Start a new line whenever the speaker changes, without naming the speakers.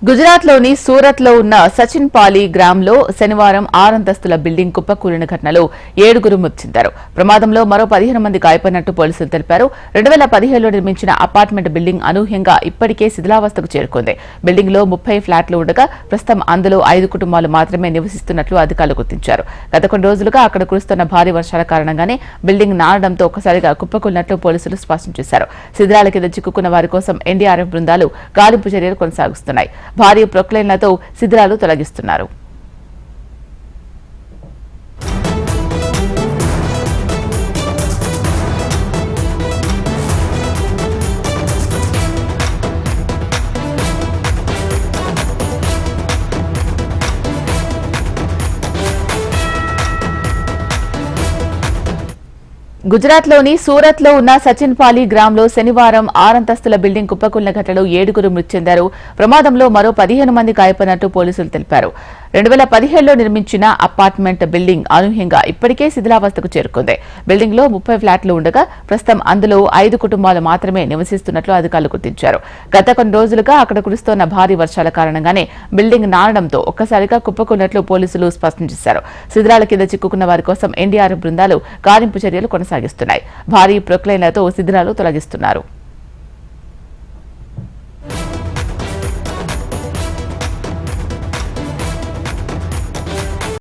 గుజరాత్లోని సూరత్లో ఉన్న సచిన్ పాలి గ్రామంలో శనివారం 6 అంతస్తుల బిల్డింగ్ కుప్పకూలిన ఘటనలో 7గురు మృతి చెందారు. ప్రమాదంలో మరో 15 మంది గాయపడినట్టు పోలీసులు తెలిపారు. 2017లో నిర్మించిన అపార్ట్మెంట్ బిల్డింగ్ అనూహ్యంగా ఇప్పటికే శిథిలావస్థకు చేరుకుంది. బిల్డింగ్లో 30 ఫ్లాట్లు ఉండగా ప్రస్తుతం అందులో 5 కుటుంబాలు మాత్రమే నివసిస్తున్నట్లు అధికారులు గుర్తించారు. గత కొన్ని రోజులుగా అక్కడ కురుస్తున్న భారీ వర్షాల కారణంగానే బిల్డింగ్ నానడంతో ఒక్కసారిగా కుప్పకూలినట్లు పోలీసులు స్పష్టం చేశారు. శిథిలాల కింద చిక్కుకున్న వారి కోసం ఎన్డీఆర్ఎఫ్ బృందాలు గాలింపు చర్యలు కొనసాగిస్తున్నాయి. భారీ ప్రొక్లైన్లతో శిథిలాలు తొలగిస్తున్నారు. గుజరాత్లోని సూరత్లో ఉన్న సచిన్ పాలి గ్రామంలో శనివారం 6 అంతస్తుల బిల్డింగ్ కుప్పకూలిన ఘటనలో 7గురు మృతి చెందారు. ప్రమాదంలో మరో 15 మంది గాయపడినట్టు పోలీసులు తెలిపారు. 2017లో నిర్మించిన అపార్ట్మెంట్ బిల్డింగ్ అనూహ్యంగా ఇప్పటికే శిథిలావస్థకు చేరుకుంది. బిల్డింగ్లో 30 ఫ్లాట్లు ఉండగా ప్రస్తుతం అందులో 5 కుటుంబాలు మాత్రమే నివసిస్తున్నట్లు అధికారులు గుర్తించారు. గత కొన్ని రోజులుగా అక్కడ కురుస్తోన్న భారీ వర్షాల కారణంగానే బిల్డింగ్ నానడంతో ఒక్కసారిగా కుప్పకూలినట్లు పోలీసులు స్పష్టం చేశారు. శిథిలాల కింద చిక్కుకున్న వారి కోసం ఎన్డీఆర్ఎఫ్ బృందాలు గాలింపు చర్యలు కొనసాగిస్తున్నాయి. భారీ ప్రొక్లైన్లతో శిథిలాలు తొలగిస్తున్నారు.